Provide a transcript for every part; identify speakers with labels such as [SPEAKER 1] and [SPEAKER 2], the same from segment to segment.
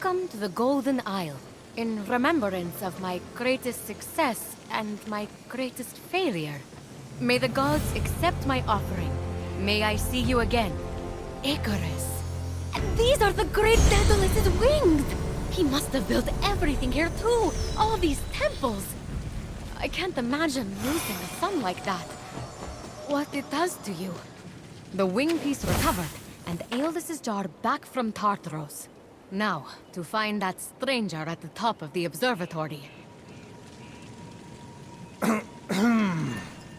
[SPEAKER 1] Welcome to the Golden Isle, in remembrance of my greatest success and my greatest failure. May the gods accept my offering. May I see you again, Icarus. These are the great Daedalus's wings! He must have built everything here too, all these temples. I can't imagine losing a son like that. What it does to you. The wing piece recovered, and Aeolus's jar back from Tartaros. Now, to find that stranger at the top of the observatory.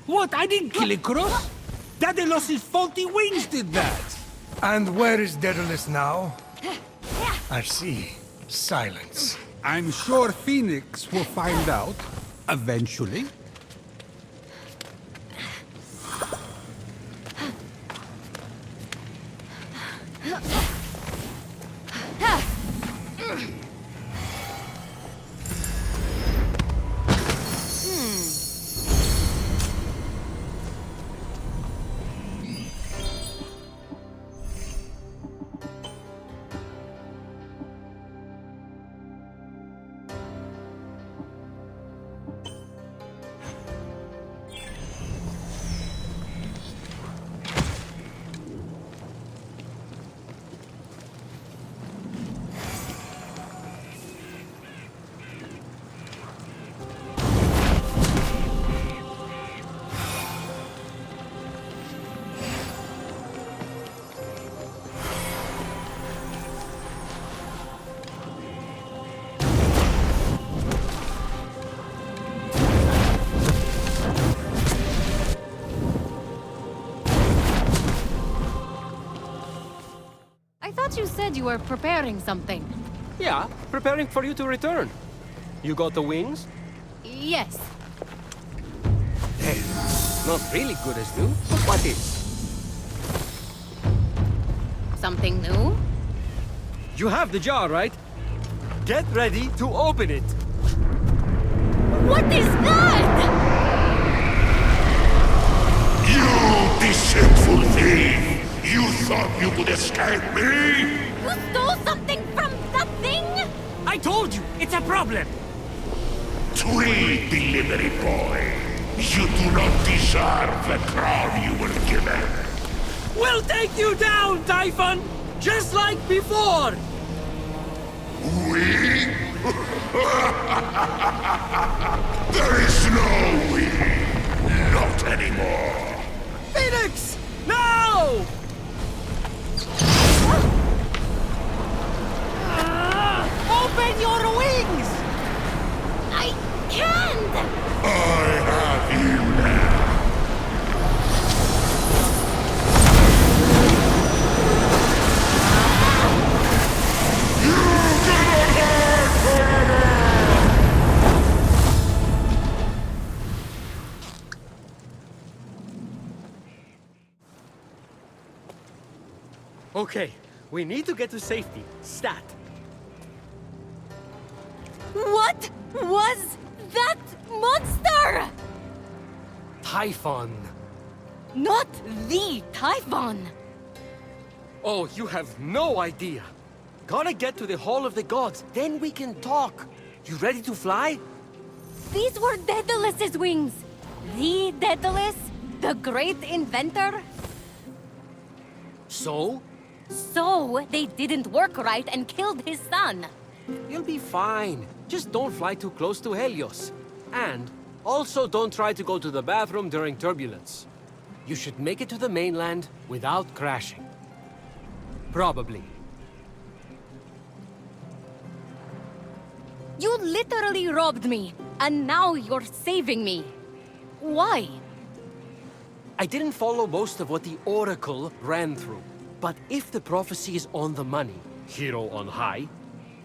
[SPEAKER 2] What? I didn't kill Icarus! Daedalus's faulty wings did that!
[SPEAKER 3] And where is Daedalus now? I see. Silence.
[SPEAKER 2] I'm sure Phoenix will find out, eventually.
[SPEAKER 1] You said you were preparing something.
[SPEAKER 4] Yeah, preparing for you to return. You got the wings?
[SPEAKER 1] Yes.
[SPEAKER 4] Not really good as new, but what is?
[SPEAKER 1] Something new?
[SPEAKER 4] You have the jar, right? Get ready to open it.
[SPEAKER 1] What is that?
[SPEAKER 5] You deceitful thief! You thought you could escape me?
[SPEAKER 1] You stole something from the thing?
[SPEAKER 4] I told you, it's a problem.
[SPEAKER 5] Tweet delivery boy. You do not deserve the crown you were given.
[SPEAKER 4] We'll take you down, Typhon! Just like before!
[SPEAKER 5] We? There is no we. Not anymore.
[SPEAKER 4] Phoenix! No! Open your wings!
[SPEAKER 1] I can't!
[SPEAKER 5] I have you now. You cannot hide forever!
[SPEAKER 4] Okay, we need to get to safety. Stat.
[SPEAKER 1] What was that monster?
[SPEAKER 4] Typhon.
[SPEAKER 1] Not the Typhon.
[SPEAKER 4] Oh, you have no idea. Gotta get to the Hall of the Gods, then we can talk. You ready to fly?
[SPEAKER 1] These were Daedalus's wings. The Daedalus, the great inventor.
[SPEAKER 4] So?
[SPEAKER 1] So, they didn't work right and killed his son.
[SPEAKER 4] You'll be fine. Just don't fly too close to Helios. And also don't try to go to the bathroom during turbulence. You should make it to the mainland without crashing. Probably.
[SPEAKER 1] You literally robbed me, and now you're saving me. Why?
[SPEAKER 4] I didn't follow most of what the Oracle ran through. But if the prophecy is on the money, hero on high,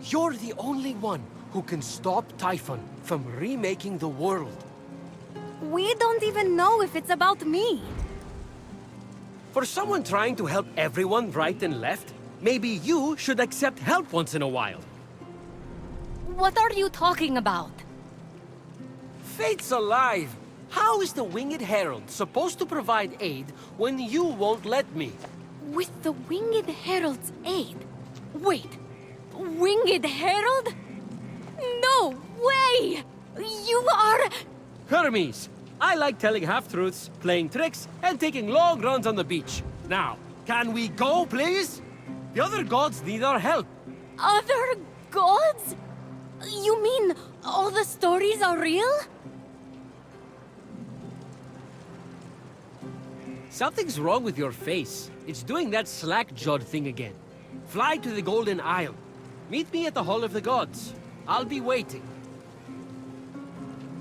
[SPEAKER 4] you're the only one who can stop Typhon from remaking the world.
[SPEAKER 1] We don't even know if it's about me.
[SPEAKER 4] For someone trying to help everyone right and left, maybe you should accept help once in a while.
[SPEAKER 1] What are you talking about?
[SPEAKER 4] Fate's alive! How is the Winged Herald supposed to provide aid when you won't let me?
[SPEAKER 1] With the Winged Herald's aid? Wait, Winged Herald? No way! You are...
[SPEAKER 4] Hermes! I like telling half-truths, playing tricks, and taking long runs on the beach. Now, can we go, please? The other gods need our help.
[SPEAKER 1] Other gods? You mean all the stories are real?
[SPEAKER 4] Something's wrong with your face. It's doing that slack-jawed thing again. Fly to the Golden Isle. Meet me at the Hall of the Gods. I'll be waiting.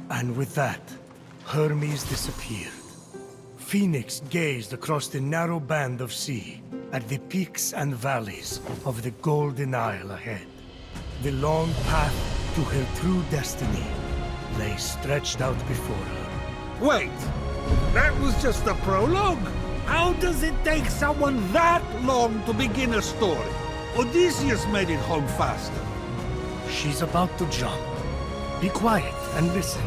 [SPEAKER 3] And with that, Hermes disappeared. Phoenix gazed across the narrow band of sea at the peaks and valleys of the Golden Isle ahead. The long path to her true destiny lay stretched out before her.
[SPEAKER 2] Wait! That was just the prologue? How does it take someone that long to begin a story? Odysseus made it home faster.
[SPEAKER 3] She's about to jump. Be quiet and listen.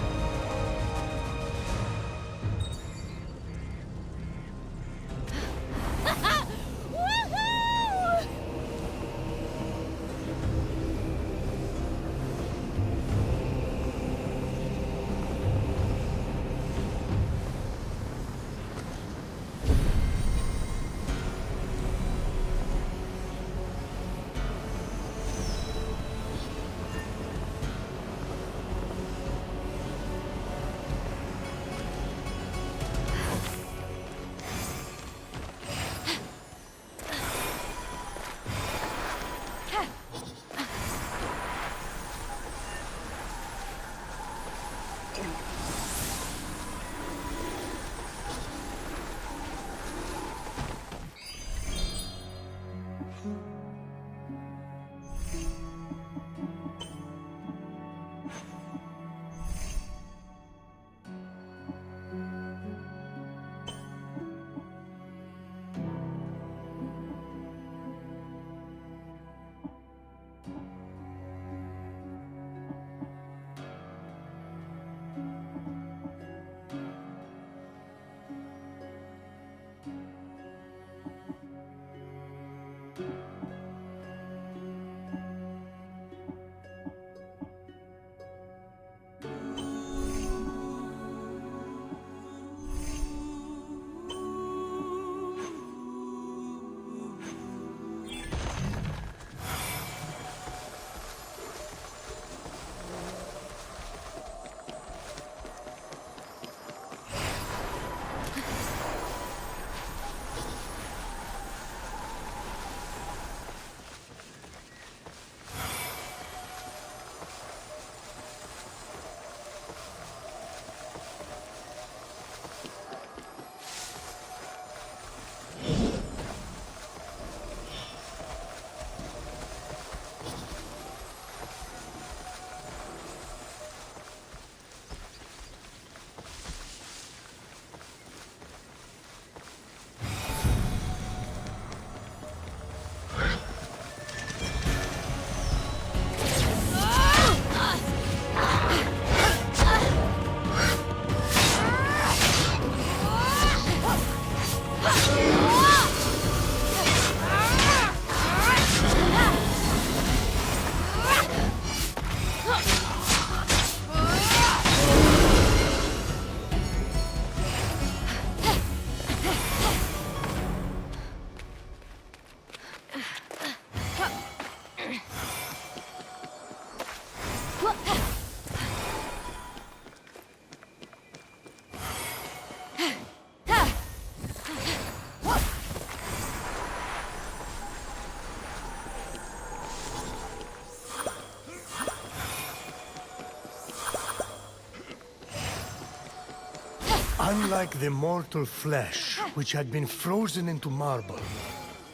[SPEAKER 3] Unlike the mortal flesh, which had been frozen into marble,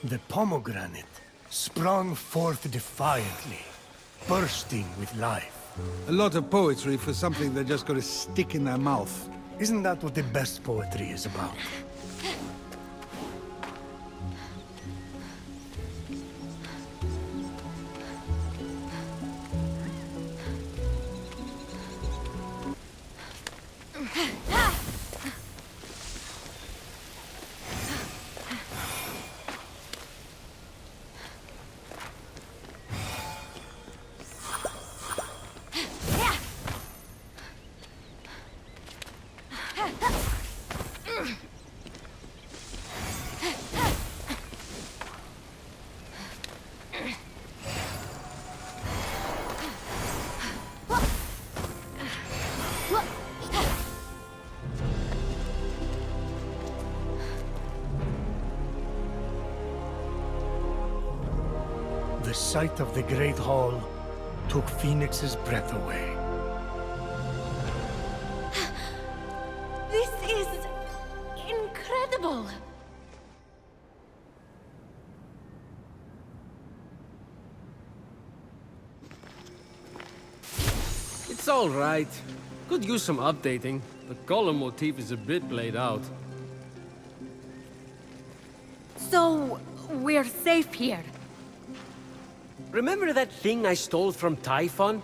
[SPEAKER 3] the pomegranate sprung forth defiantly, bursting with life.
[SPEAKER 2] A lot of poetry for something they're just gonna stick in their mouth.
[SPEAKER 3] Isn't that what the best poetry is about? The sight of the Great Hall took Phoenix's breath away.
[SPEAKER 1] This is incredible!
[SPEAKER 4] It's all right. Could use some updating. The column motif is a bit played out.
[SPEAKER 1] So, we're safe here.
[SPEAKER 4] Remember that thing I stole from Typhon?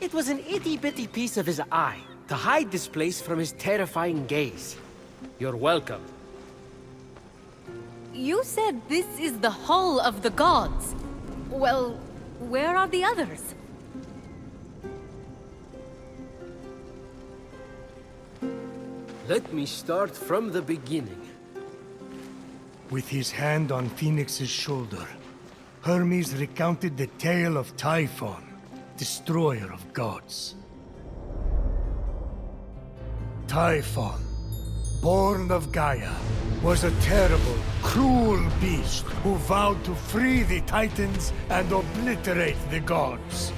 [SPEAKER 4] It was an itty-bitty piece of his eye, to hide this place from his terrifying gaze. You're welcome.
[SPEAKER 1] You said this is the Hall of the Gods. Well, where are the others?
[SPEAKER 4] Let me start from the beginning.
[SPEAKER 3] With his hand on Phoenix's shoulder, Hermes recounted the tale of Typhon, destroyer of gods. Typhon, born of Gaia, was a terrible, cruel beast who vowed to free the Titans and obliterate the gods.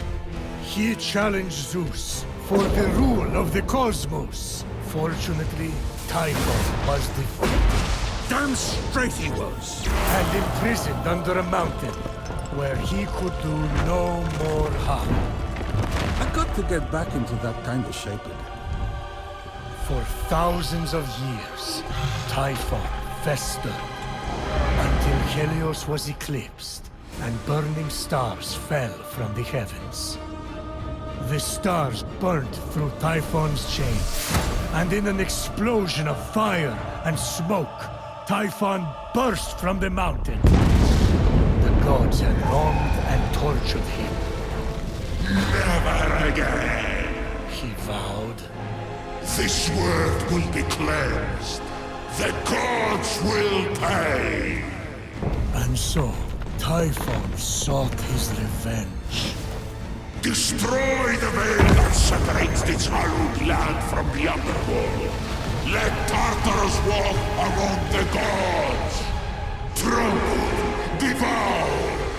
[SPEAKER 3] He challenged Zeus for the rule of the cosmos. Fortunately, Typhon was defeated.
[SPEAKER 2] Damn straight he was.
[SPEAKER 3] And imprisoned under a mountain, where he could do no more harm.
[SPEAKER 2] I got to get back into that kind of shape again.
[SPEAKER 3] For thousands of years, Typhon festered, until Helios was eclipsed, and burning stars fell from the heavens. The stars burnt through Typhon's chain, and in an explosion of fire and smoke, Typhon burst from the mountain. The gods had wronged and tortured him.
[SPEAKER 5] Never again!
[SPEAKER 3] He vowed.
[SPEAKER 5] This world will be cleansed. The gods will pay!
[SPEAKER 3] And so, Typhon sought his revenge.
[SPEAKER 5] Destroy the veil that separates this hallowed land from the underworld. Let Tartarus walk among the gods. Trample, devour,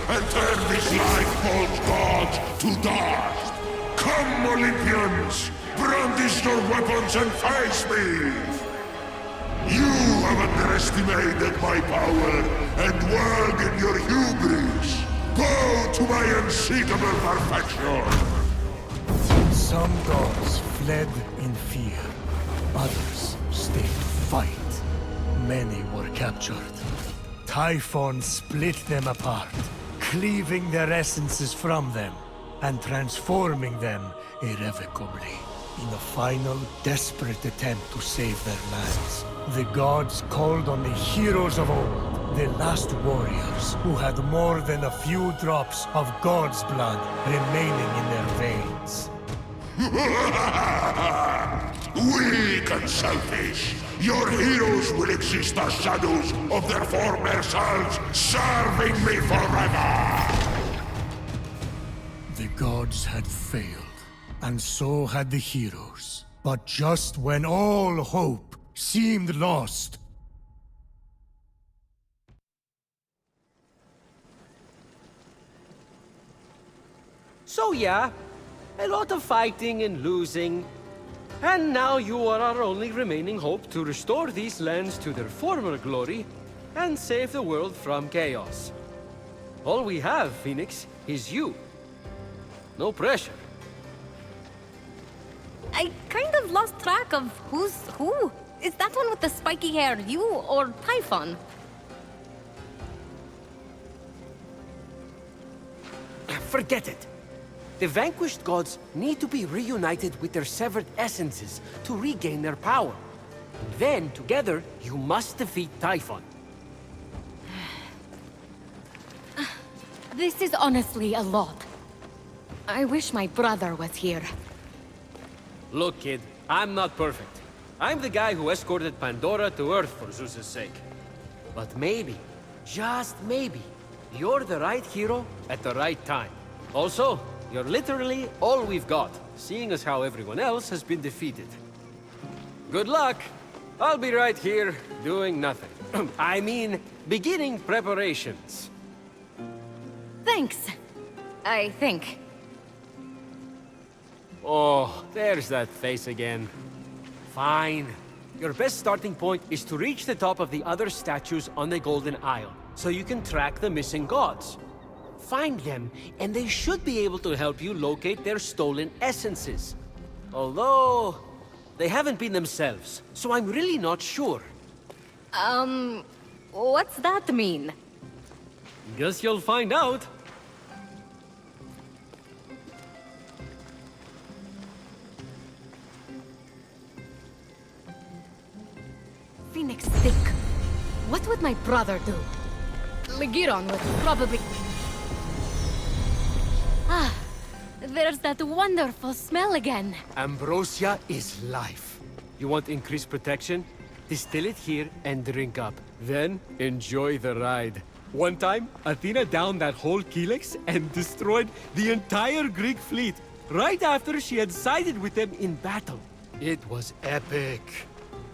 [SPEAKER 5] and turn this life-called god to dust. Come, Olympians, brandish your weapons and face me. You have underestimated my power and whirled in your hubris. Go to my unseatable perfection!
[SPEAKER 3] Some gods fled in fear. Others stayed to fight. Many were captured. Typhon split them apart, cleaving their essences from them, and transforming them irrevocably. In a final, desperate attempt to save their lands, the gods called on the heroes of old, the last warriors who had more than a few drops of God's blood remaining in their veins.
[SPEAKER 5] Weak and selfish, your heroes will exist as shadows of their former selves, serving me forever!
[SPEAKER 3] The gods had failed, and so had the heroes. But just when all hope seemed lost,
[SPEAKER 4] So yeah, a lot of fighting and losing. And now you are our only remaining hope to restore these lands to their former glory and save the world from chaos. All we have, Phoenix, is you. No pressure.
[SPEAKER 1] I kind of lost track of who's who. Is that one with the spiky hair you or Typhon?
[SPEAKER 4] Forget it. The vanquished gods need to be reunited with their severed essences to regain their power. And then, together, you must defeat Typhon.
[SPEAKER 1] This is honestly a lot. I wish my brother was here.
[SPEAKER 4] Look, kid, I'm not perfect. I'm the guy who escorted Pandora to Earth for Zeus's sake. But maybe, just maybe, you're the right hero at the right time. Also, you're literally all we've got. seeing as how everyone else has been defeated. Good luck! I'll be right here, doing nothing. I mean, beginning preparations.
[SPEAKER 1] Thanks. I think.
[SPEAKER 4] Oh, there's that face again. Fine. Your best starting point is to reach the top of the other statues on the Golden Isle, so you can track the missing gods. Find them, and they should be able to help you locate their stolen essences. Although, they haven't been themselves, so I'm really not sure.
[SPEAKER 1] What's that mean?
[SPEAKER 4] Guess you'll find out.
[SPEAKER 1] Phoenix thick. What would my brother do? Ligiron would probably... Ah, there's that wonderful smell again.
[SPEAKER 4] Ambrosia is life. You want increased protection? Distill it here and drink up. Then, enjoy the ride. One time, Athena downed that whole Helix and destroyed the entire Greek fleet, right after she had sided with them in battle. It was epic.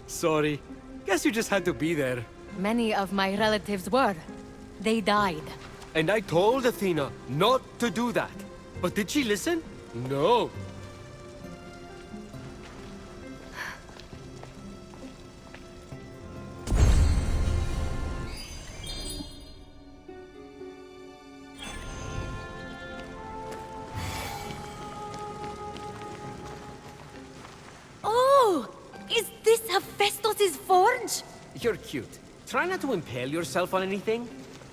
[SPEAKER 4] Sorry. Guess you just had to be there.
[SPEAKER 1] Many of my relatives were. They died.
[SPEAKER 4] And I told Athena not to do that. But did she listen? No.
[SPEAKER 1] Oh! Is this Hephaestus' forge?
[SPEAKER 4] You're cute. Try not to impale yourself on anything.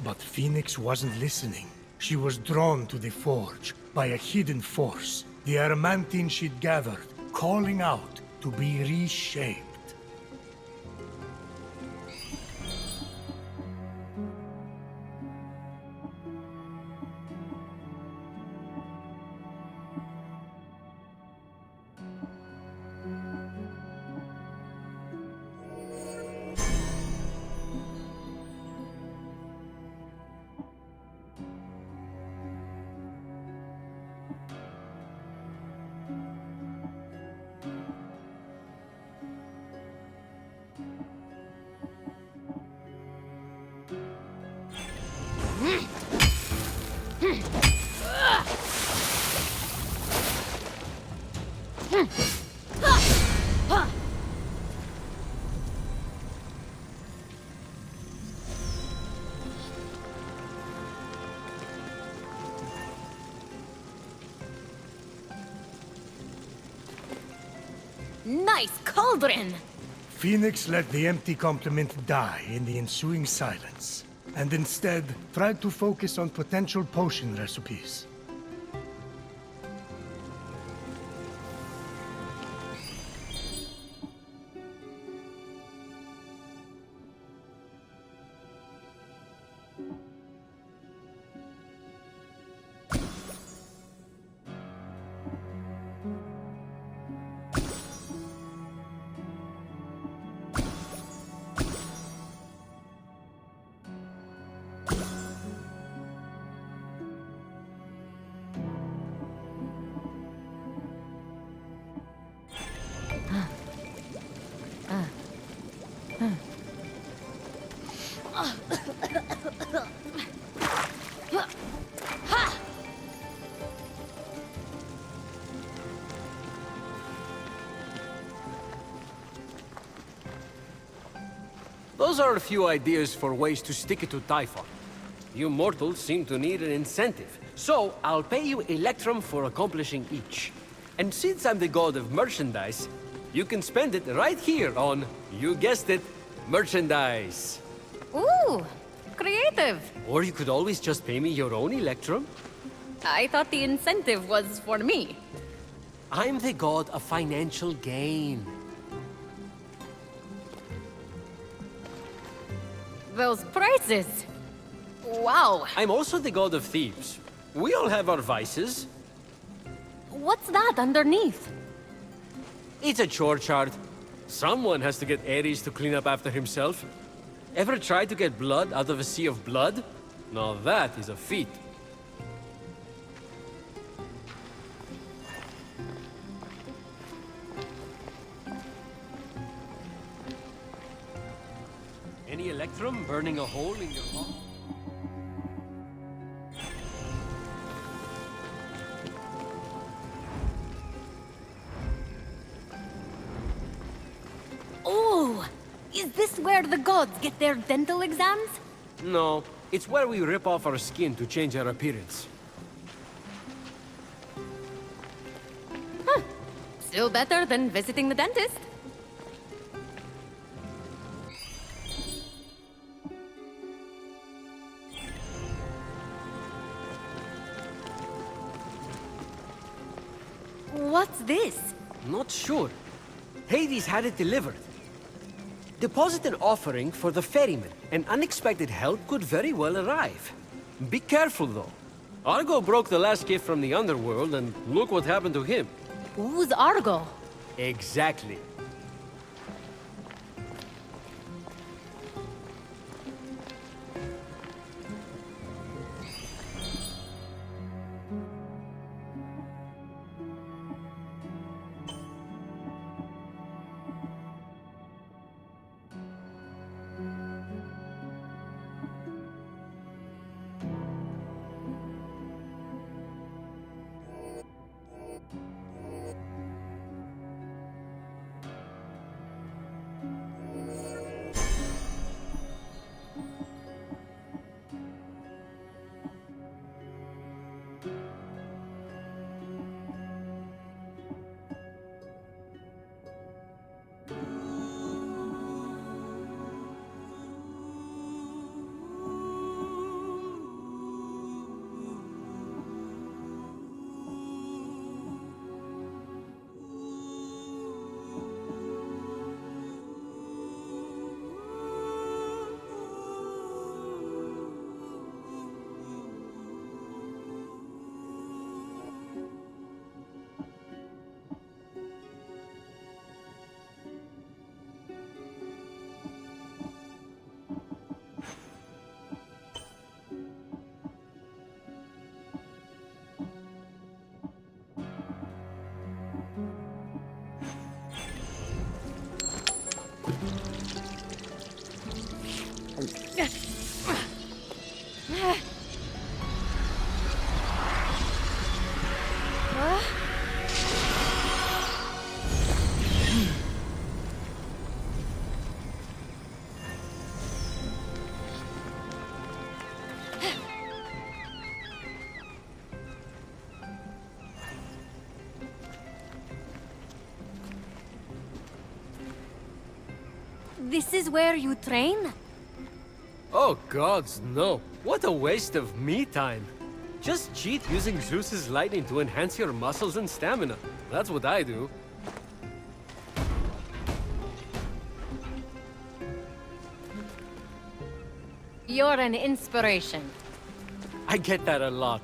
[SPEAKER 3] But Phoenix wasn't listening. She was drawn to the forge by a hidden force, the adamantine she'd gathered, calling out to be reshaped.
[SPEAKER 1] Nice cauldron!
[SPEAKER 3] Phoenix let the empty compliment die in the ensuing silence, and instead tried to focus on potential potion recipes.
[SPEAKER 4] Those are a few ideas for ways to stick it to Typhon. You mortals seem to need an incentive, so I'll pay you Electrum for accomplishing each. And since I'm the god of merchandise, you can spend it right here on, you guessed it, merchandise.
[SPEAKER 1] Ooh, creative.
[SPEAKER 4] Or you could always just pay me your own Electrum.
[SPEAKER 1] I thought the incentive was for me.
[SPEAKER 4] I'm the god of financial gain.
[SPEAKER 1] Those prices. Wow.
[SPEAKER 4] I'm also the god of thieves. We all have our vices.
[SPEAKER 1] What's that underneath?
[SPEAKER 4] It's a chore chart. Someone has to get Ares to clean up after himself. Ever tried to get blood out of a sea of blood? Now that is a feat. Any electrum burning a hole in your heart?
[SPEAKER 1] Oh! Is this where the gods get their dental exams?
[SPEAKER 4] No, it's where we rip off our skin to change our appearance.
[SPEAKER 1] Still better than visiting the dentist. What's this?
[SPEAKER 4] Not sure. Hades had it delivered. Deposit an offering for the ferryman. An unexpected help could very well arrive. Be careful, though. Argo broke the last gift from the underworld, and look what happened to him.
[SPEAKER 1] Who's Argo?
[SPEAKER 4] Exactly.
[SPEAKER 1] This is where you train?
[SPEAKER 4] Oh gods, no. What a waste of me time. Just cheat using Zeus's lightning to enhance your muscles and stamina. That's what I do.
[SPEAKER 1] You're an inspiration.
[SPEAKER 4] I get that a lot.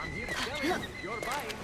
[SPEAKER 4] I'm here to tell you, you're buying.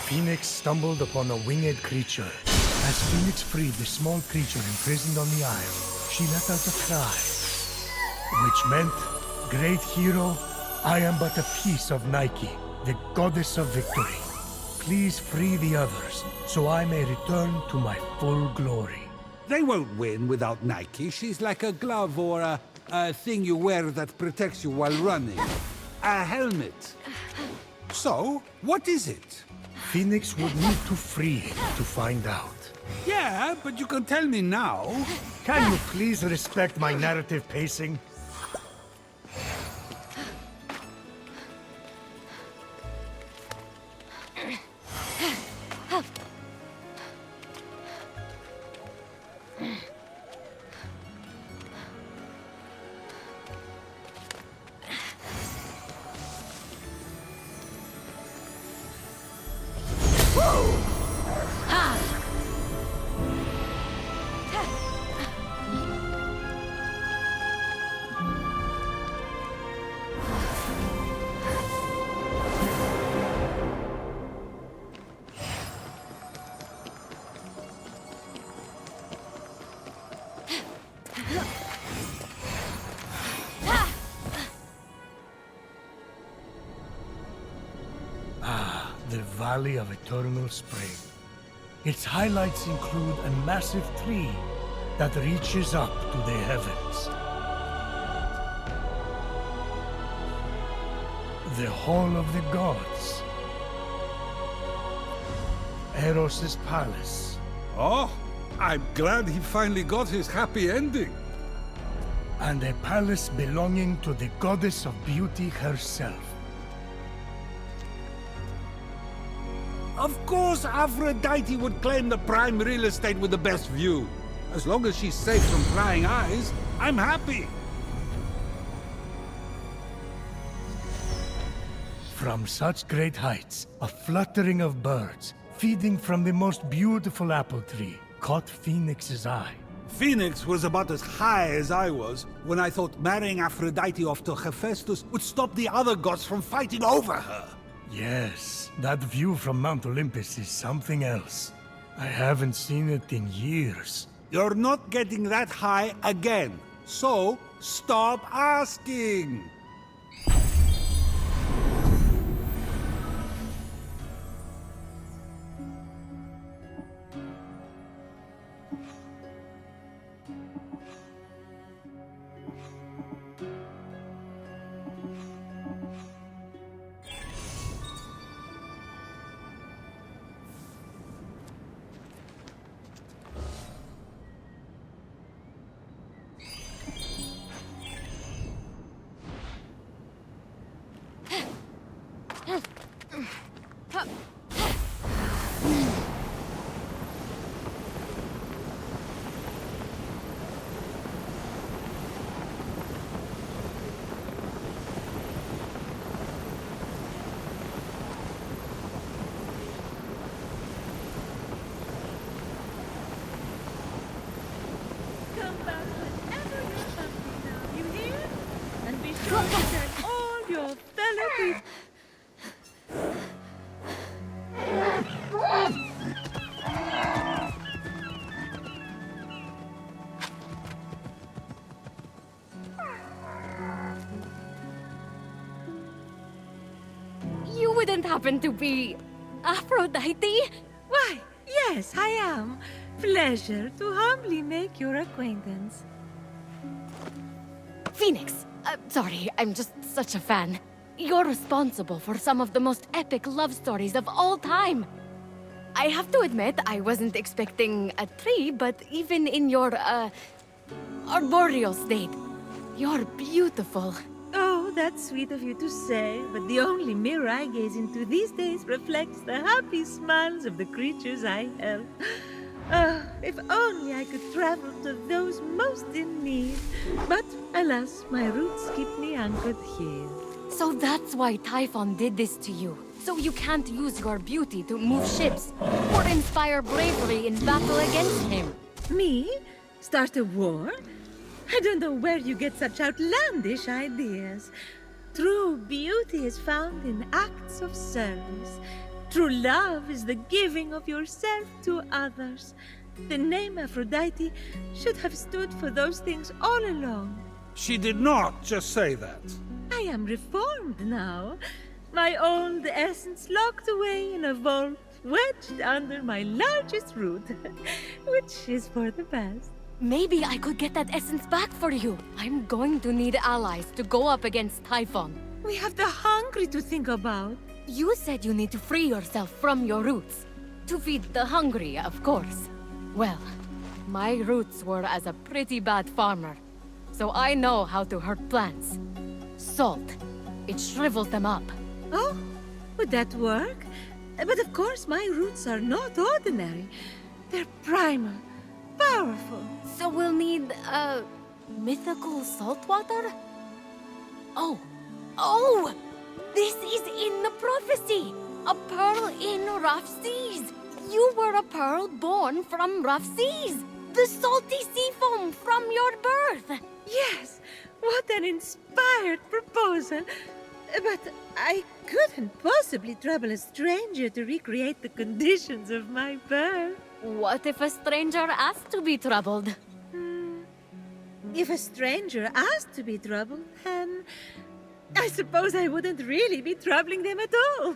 [SPEAKER 3] Phoenix stumbled upon a winged creature. As Phoenix freed the small creature imprisoned on the isle, she let out a cry, which meant, "Great hero, I am but a piece of Nike, the goddess of victory. Please free the others, so I may return to my full glory."
[SPEAKER 2] They won't win without Nike. She's like a glove or a thing you wear that protects you while running. A helmet. So, what is it?
[SPEAKER 3] Phoenix would need to free it to find out.
[SPEAKER 2] Yeah, but you can tell me now.
[SPEAKER 3] Can you please respect my narrative pacing? The Valley of Eternal Spring. Its highlights include a massive tree that reaches up to the heavens. The Hall of the Gods. Eros' palace.
[SPEAKER 2] Oh, I'm glad he finally got his happy ending.
[SPEAKER 3] And a palace belonging to the goddess of beauty herself.
[SPEAKER 2] Of course, Aphrodite would claim the prime real estate with the best view. As long as she's safe from prying eyes, I'm happy.
[SPEAKER 3] From such great heights, a fluttering of birds, feeding from the most beautiful apple tree, caught Phoenix's eye.
[SPEAKER 2] Phoenix was about as high as I was when I thought marrying Aphrodite off to Hephaestus would stop the other gods from fighting over her.
[SPEAKER 3] Yes, that view from Mount Olympus is something else. I haven't seen it in years.
[SPEAKER 2] You're not getting that high again, so stop asking.
[SPEAKER 6] Come back whenever you're hungry now, you hear? And be sure to tell all your fellow people.
[SPEAKER 1] You wouldn't happen to be Aphrodite?
[SPEAKER 6] Why, yes, I am. Pleasure to humbly make your acquaintance.
[SPEAKER 1] Phoenix, sorry, I'm just such a fan. You're responsible for some of the most epic love stories of all time. I have to admit, I wasn't expecting a tree, but even in your, arboreal state, you're beautiful.
[SPEAKER 6] Oh, that's sweet of you to say, but the only mirror I gaze into these days reflects the happy smiles of the creatures I help. Oh, if only I could travel to those most in need. But alas, my roots keep me anchored here.
[SPEAKER 1] So that's why Typhon did this to you. So you can't use your beauty to move ships or inspire bravery in battle against him.
[SPEAKER 6] Me? Start a war? I don't know where you get such outlandish ideas. True beauty is found in acts of service. True love is the giving of yourself to others. The name Aphrodite should have stood for those things all along.
[SPEAKER 2] She did not just say that.
[SPEAKER 6] I am reformed now. My old essence locked away in a vault, wedged under my largest root, which is for the best.
[SPEAKER 1] Maybe I could get that essence back for you. I'm going to need allies to go up against Typhon.
[SPEAKER 6] We have the hungry to think about.
[SPEAKER 1] You said you need to free yourself from your roots. To feed the hungry, of course. Well, my roots were as a pretty bad farmer, so I know how to hurt plants. Salt. It shrivels them up.
[SPEAKER 6] Oh, would that work? But of course, my roots are not ordinary. They're primal, powerful.
[SPEAKER 1] So we'll need, mythical salt water? Oh! This is in the prophecy! A pearl in rough seas! You were a pearl born from rough seas! The salty sea foam from your birth!
[SPEAKER 6] Yes, what an inspired proposal. But I couldn't possibly trouble a stranger to recreate the conditions of my birth.
[SPEAKER 1] What if a stranger asked to be troubled?
[SPEAKER 6] If a stranger asked to be troubled, then I suppose I wouldn't really be troubling them at all.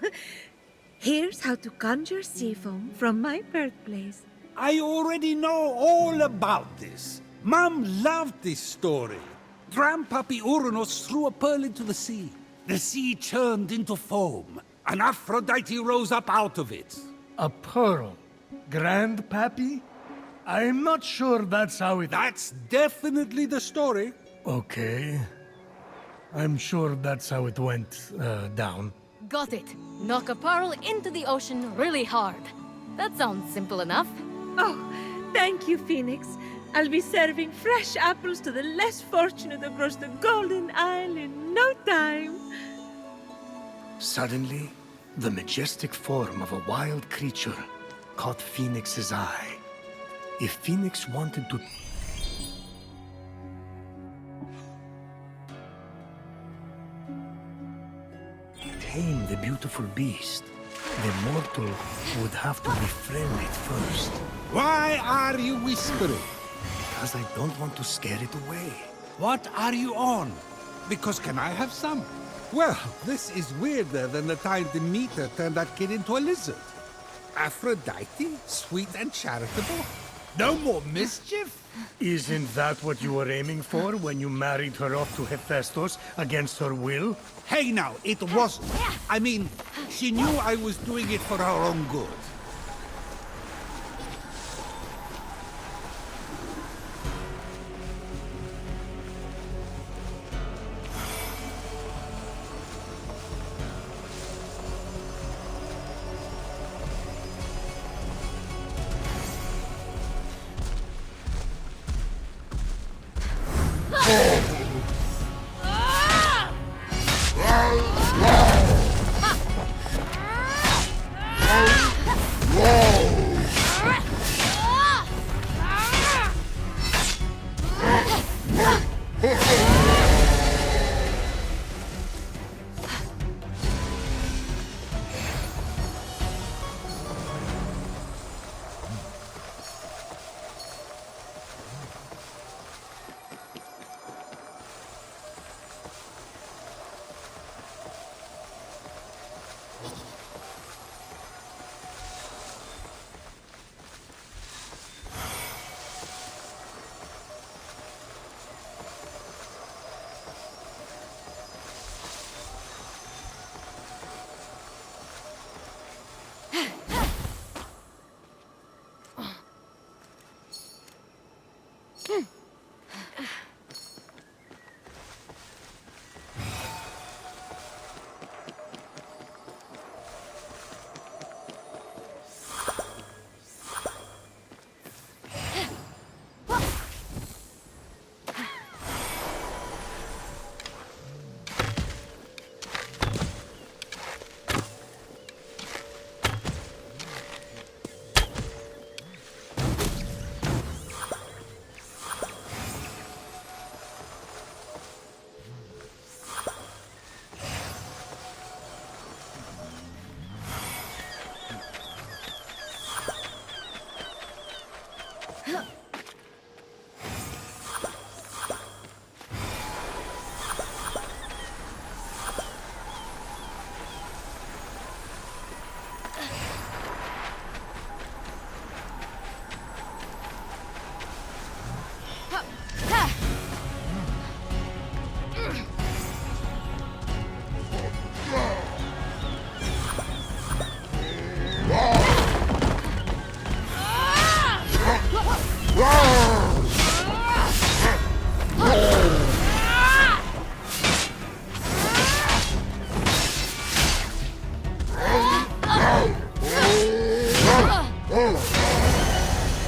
[SPEAKER 6] Here's how to conjure sea foam from my birthplace.
[SPEAKER 2] I already know all about this. Mom loved this story. Grandpappy Uranus threw a pearl into the sea. The sea churned into foam, and Aphrodite rose up out of it.
[SPEAKER 3] A pearl? Grandpappy? I'm not sure that's how it...
[SPEAKER 2] That's definitely the story.
[SPEAKER 3] Okay. I'm sure that's how it went down.
[SPEAKER 1] Got it. Knock a pearl into the ocean really hard. That sounds simple enough.
[SPEAKER 6] Oh, thank you, Phoenix. I'll be serving fresh apples to the less fortunate across the Golden Isle in no time.
[SPEAKER 3] Suddenly, the majestic form of a wild creature caught Phoenix's eye. If Phoenix wanted to tame the beautiful beast, the mortal would have to befriend it first.
[SPEAKER 2] Why are you whispering?
[SPEAKER 3] Because I don't want to scare it away.
[SPEAKER 2] What are you on? Because can I have some? Well, this is weirder than the time Demeter turned that kid into a lizard. Aphrodite? Sweet and charitable? No more mischief?
[SPEAKER 3] Isn't that what you were aiming for when you married her off to Hephaestus against her will?
[SPEAKER 2] Hey now, it wasn't. I mean, she knew I was doing it for her own good.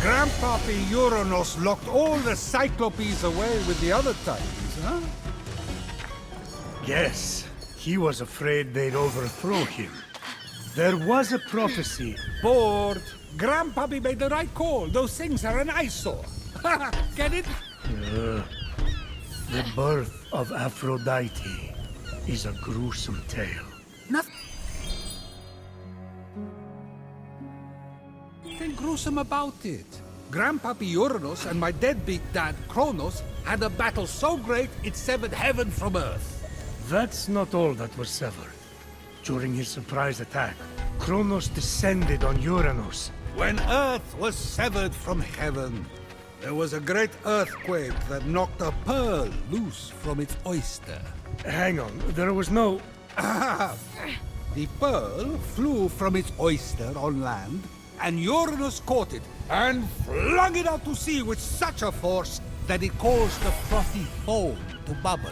[SPEAKER 2] Grandpappy Uranus locked all the Cyclopes away with the other Titans, huh?
[SPEAKER 3] Yes, he was afraid they'd overthrow him. There was a prophecy.
[SPEAKER 2] Bored. Grandpappy made the right call. Those things are an eyesore. Get it?
[SPEAKER 3] The birth of Aphrodite is a gruesome tale.
[SPEAKER 2] Nothing gruesome about it. Grandpappy Uranus and my deadbeat dad Kronos had a battle so great it severed heaven from earth.
[SPEAKER 3] That's not all that was severed. During his surprise attack, Kronos descended on Uranus.
[SPEAKER 2] When earth was severed from heaven, there was a great earthquake that knocked a pearl loose from its oyster.
[SPEAKER 3] Hang on, there was no...
[SPEAKER 2] The pearl flew from its oyster on land, and Uranus caught it and flung it out to sea with such a force that it caused the frothy foam to bubble.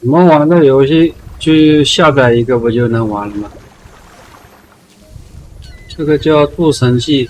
[SPEAKER 7] 我们玩的游戏去下载一个不就能玩了吗？这个叫渡神纪。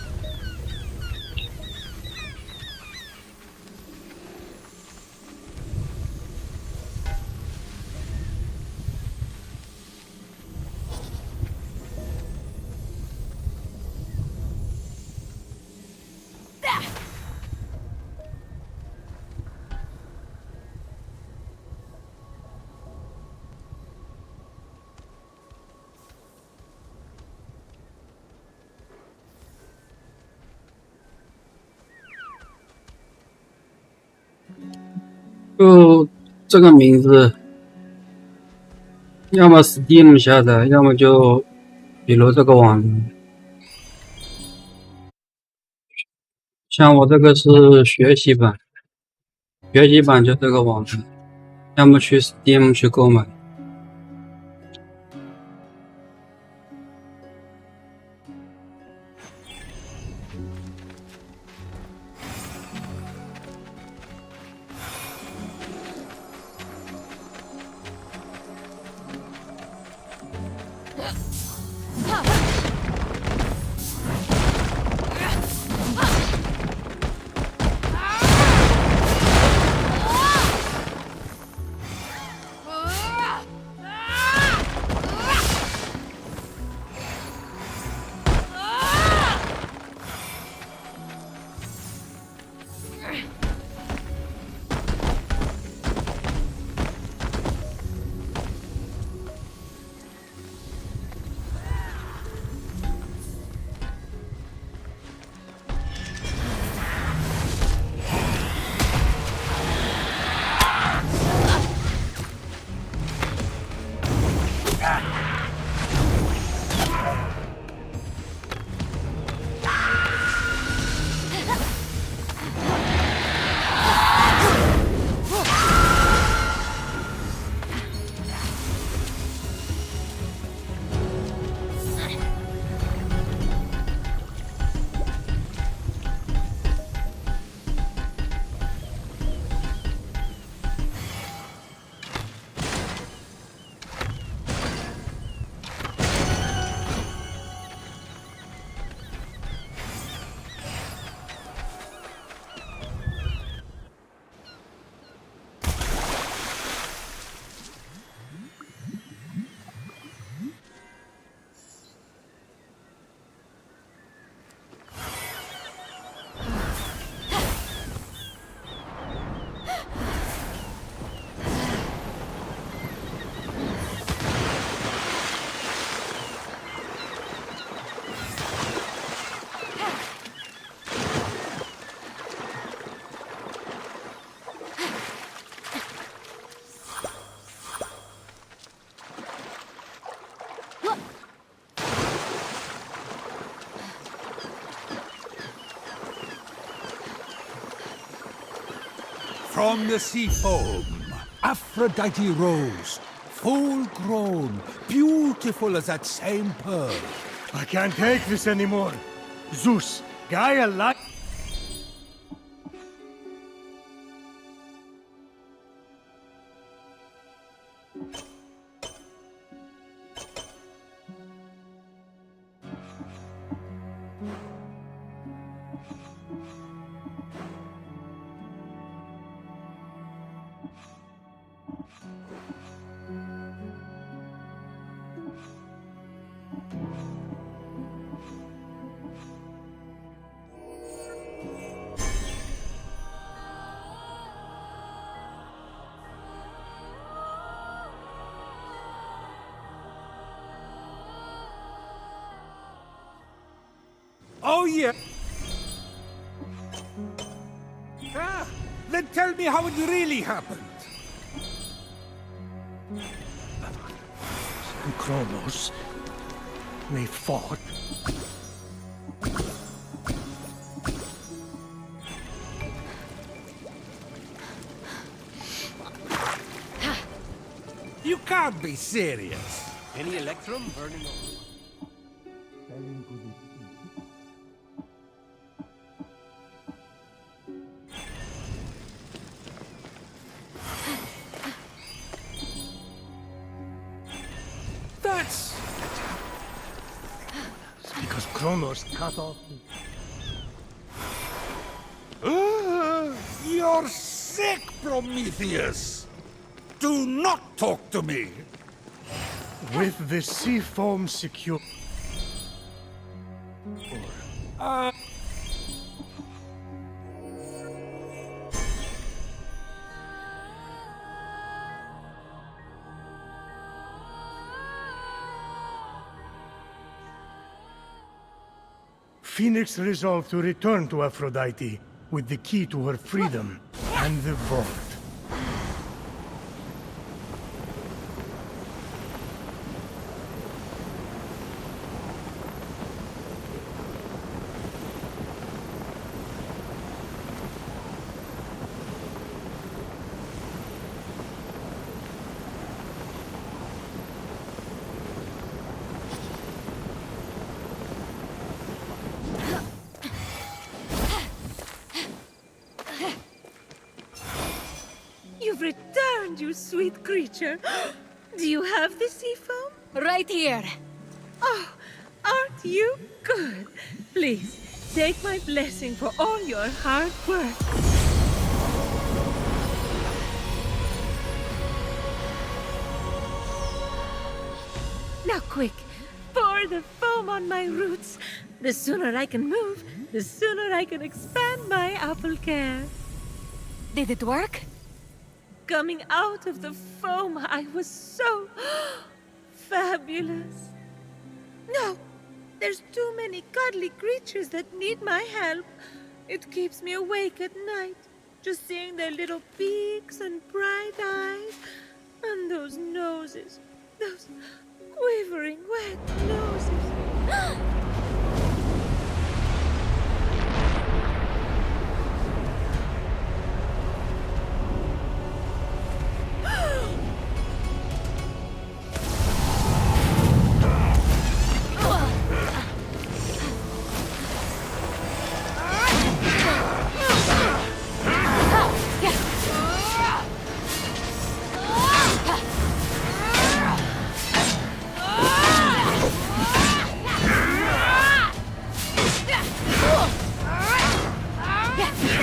[SPEAKER 7] 就这个名字，要么 Steam 下载，要么就比如这个网站。像我这个是学习版，学习版就这个网站，要么去 Steam 去购买。
[SPEAKER 2] From the sea foam, Aphrodite rose, full grown, beautiful as that same pearl.
[SPEAKER 3] I can't take this anymore. Zeus, Gaia light.
[SPEAKER 2] Oh, yeah. Then tell me how it really happened.
[SPEAKER 3] And Kronos, they fought.
[SPEAKER 2] You can't be serious.
[SPEAKER 4] Any electrum burning on?
[SPEAKER 2] That's...
[SPEAKER 3] Because Kronos cut off the...
[SPEAKER 2] You're sick, Prometheus! Do not talk to me!
[SPEAKER 3] With the sea foam secure... Phoenix resolved to return to Aphrodite with the key to her freedom and the vault.
[SPEAKER 6] You've returned, you sweet creature. Do you have the sea foam?
[SPEAKER 1] Right here.
[SPEAKER 6] Oh, aren't you good? Please, take my blessing for all your hard work. Now quick, pour the foam on my roots. The sooner I can move, the sooner I can expand my apple care.
[SPEAKER 1] Did it work?
[SPEAKER 6] Coming out of the foam, I was so fabulous. No, there's too many cuddly creatures that need my help. It keeps me awake at night, just seeing their little beaks and bright eyes, and those noses, those quivering wet noses.